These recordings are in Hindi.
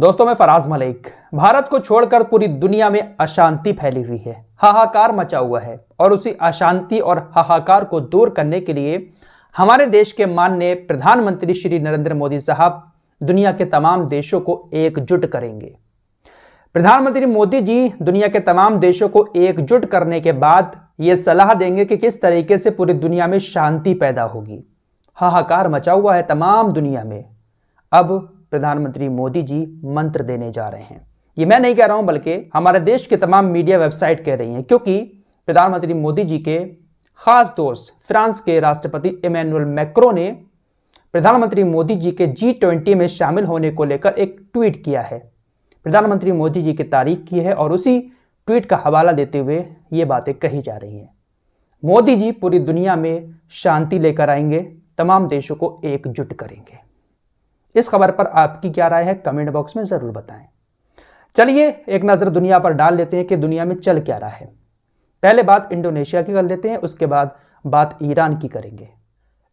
दोस्तों, मैं फराज मलिक। भारत को छोड़कर पूरी दुनिया में अशांति फैली हुई है, हाहाकार मचा हुआ है और उसी अशांति और हाहाकार को दूर करने के लिए हमारे देश के माननीय प्रधानमंत्री श्री नरेंद्र मोदी साहब दुनिया के तमाम देशों को एकजुट करेंगे। प्रधानमंत्री मोदी जी दुनिया के तमाम देशों को एकजुट करने के बाद ये सलाह देंगे कि किस तरीके से पूरी दुनिया में शांति पैदा होगी। हाहाकार मचा हुआ है तमाम दुनिया में। अब प्रधानमंत्री मोदी जी मंत्र देने जा रहे हैं। ये मैं नहीं कह रहा हूं, बल्कि हमारे देश के तमाम मीडिया वेबसाइट कह रही हैं, क्योंकि प्रधानमंत्री मोदी जी के खास दोस्त फ्रांस के राष्ट्रपति इमैनुअल मैक्रों ने प्रधानमंत्री मोदी जी के G20 में शामिल होने को लेकर एक ट्वीट किया है। प्रधानमंत्री मोदी जी की तारीफ की है और उसी ट्वीट का हवाला देते हुए ये बातें कही जा रही हैं। मोदी जी पूरी दुनिया में शांति लेकर आएंगे, तमाम देशों को एकजुट करेंगे। इस खबर पर आपकी क्या राय है, कमेंट बॉक्स में जरूर बताएं। चलिए एक नजर दुनिया पर डाल लेते हैं कि दुनिया में चल क्या रहा है। पहले बात इंडोनेशिया की कर लेते हैं, उसके बाद बात ईरान की करेंगे।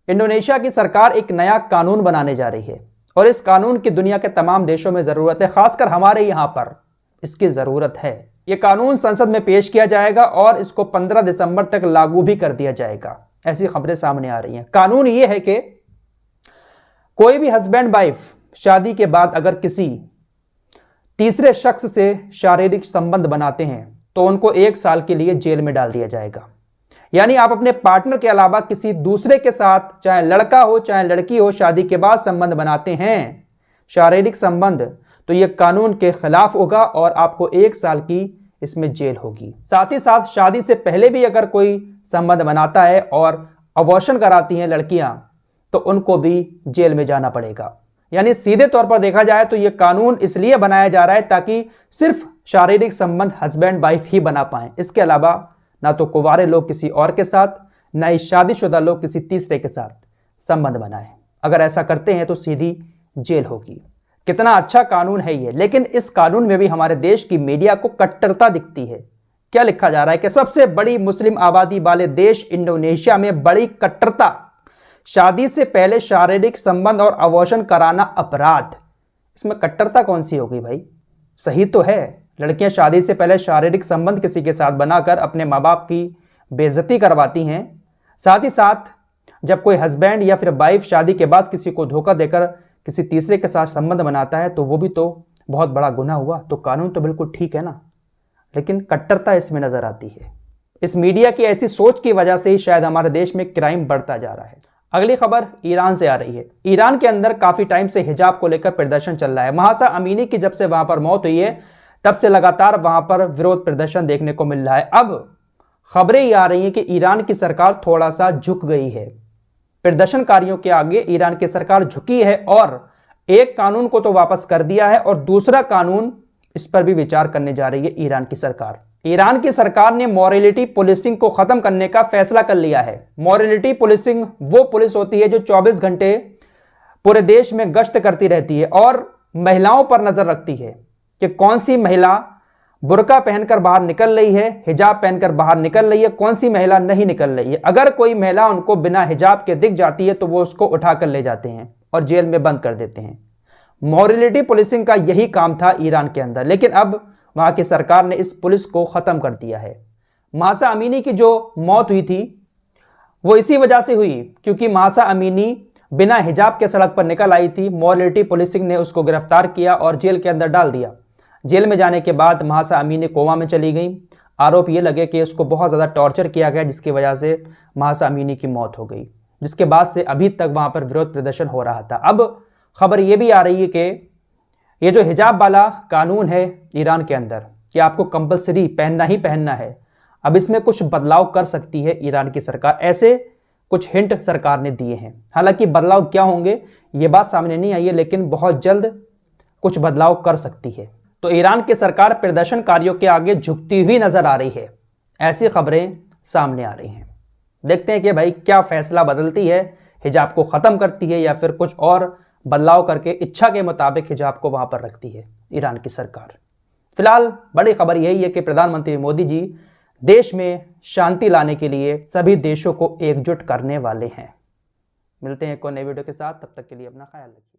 इंडोनेशिया की सरकार एक नया कानून बनाने जा रही है और इस कानून की दुनिया के तमाम देशों में जरूरत है, खासकर हमारे यहां पर इसकी जरूरत है। यह कानून संसद में पेश किया जाएगा और इसको 15 दिसंबर तक लागू भी कर दिया जाएगा, ऐसी खबरें सामने आ रही हैं। कानून यह है कि कोई भी हस्बैंड वाइफ शादी के बाद अगर किसी तीसरे शख्स से शारीरिक संबंध बनाते हैं तो उनको 1 साल के लिए जेल में डाल दिया जाएगा। यानी आप अपने पार्टनर के अलावा किसी दूसरे के साथ, चाहे लड़का हो चाहे लड़की हो, शादी के बाद संबंध बनाते हैं, शारीरिक संबंध, तो यह कानून के खिलाफ होगा और आपको 1 साल की इसमें जेल होगी। साथ ही साथ शादी से पहले भी अगर कोई संबंध बनाता है और अबॉर्शन कराती हैं लड़कियां, तो उनको भी जेल में जाना पड़ेगा। यानी सीधे तौर पर देखा जाए तो यह कानून इसलिए बनाया जा रहा है ताकि सिर्फ शारीरिक संबंध हस्बैंड वाइफ ही बना पाएं। इसके अलावा ना तो कुंवारे लोग किसी और के साथ, ना ही शादीशुदा लोग किसी तीसरे के साथ संबंध बनाएं। अगर ऐसा करते हैं तो सीधी जेल होगी। कितना अच्छा कानून है ये, लेकिन इस कानून में भी हमारे देश की मीडिया को कट्टरता दिखती है। क्या लिखा जा रहा है कि सबसे बड़ी मुस्लिम आबादी वाले देश इंडोनेशिया में बड़ी कट्टरता, शादी से पहले शारीरिक संबंध और अबॉर्शन कराना अपराध। इसमें कट्टरता कौन सी होगी भाई? सही तो है, लड़कियां शादी से पहले शारीरिक संबंध किसी के साथ बनाकर अपने माँ बाप की बेइज्जती करवाती हैं। साथ ही साथ जब कोई हस्बैंड या फिर वाइफ शादी के बाद किसी को धोखा देकर किसी तीसरे के साथ संबंध बनाता है तो वो भी तो बहुत बड़ा गुनाह हुआ। तो कानून तो बिल्कुल ठीक है ना, लेकिन कट्टरता इसमें नजर आती है। इस मीडिया की ऐसी सोच की वजह से ही शायद हमारे देश में क्राइम बढ़ता जा रहा है। अगली खबर ईरान से आ रही है। ईरान के अंदर काफी टाइम से हिजाब को लेकर प्रदर्शन चल रहा है। महासा अमीनी की जब से वहां पर मौत हुई है तब से लगातार वहां पर विरोध प्रदर्शन देखने को मिल रहा है। अब खबरें ये आ रही हैं कि ईरान की सरकार थोड़ा सा झुक गई है। प्रदर्शनकारियों के आगे ईरान की सरकार झुकी है और एक कानून को तो वापस कर दिया है और दूसरा कानून, इस पर भी विचार करने जा रही है ईरान की सरकार। ईरान की सरकार ने मॉरलिटी पुलिसिंग को खत्म करने का फैसला कर लिया है। मॉरलिटी पुलिसिंग वो पुलिस होती है जो 24 घंटे पूरे देश में गश्त करती रहती है और महिलाओं पर नजर रखती है कि कौन सी महिला बुर्का पहनकर बाहर निकल रही है, हिजाब पहनकर बाहर निकल रही है, कौन सी महिला नहीं निकल रही है। अगर कोई महिला उनको बिना हिजाब के दिख जाती है तो वो उसको उठाकर ले जाते हैं और जेल में बंद कर देते हैं। मॉरलिटी पुलिसिंग का यही काम था ईरान के अंदर, लेकिन अब वहां की सरकार ने इस पुलिस को खत्म कर दिया है। महासा अमीनी की जो मौत हुई थी वो इसी वजह से हुई क्योंकि महासा अमीनी बिना हिजाब के सड़क पर निकल आई थी। मॉरलिटी पुलिसिंग ने उसको गिरफ्तार किया और जेल के अंदर डाल दिया। जेल में जाने के बाद महासा अमीनी कोमा में चली गई। आरोप ये लगे कि उसको बहुत ज़्यादा टॉर्चर किया गया, जिसकी वजह से महासा अमीनी की मौत हो गई, जिसके बाद से अभी तक वहां पर विरोध प्रदर्शन हो रहा था। अब खबर ये भी आ रही है कि ये जो हिजाब वाला कानून है ईरान के अंदर कि आपको कंपलसरी पहनना ही पहनना है, अब इसमें कुछ बदलाव कर सकती है ईरान की सरकार। ऐसे कुछ हिंट सरकार ने दिए हैं। हालांकि बदलाव क्या होंगे ये बात सामने नहीं आई है, लेकिन बहुत जल्द कुछ बदलाव कर सकती है। तो ईरान की सरकार प्रदर्शनकारियों के आगे झुकती हुई नजर आ रही है, ऐसी खबरें सामने आ रही हैं। देखते हैं कि भाई क्या फैसला बदलती है, हिजाब को खत्म करती है या फिर कुछ और बदलाव करके इच्छा के मुताबिक हिजाब को वहां पर रखती है ईरान की सरकार। फिलहाल बड़ी खबर यही है कि प्रधानमंत्री मोदी जी देश में शांति लाने के लिए सभी देशों को एकजुट करने वाले हैं। मिलते हैं एक और नए वीडियो के साथ, तब तक के लिए अपना ख्याल रखिए।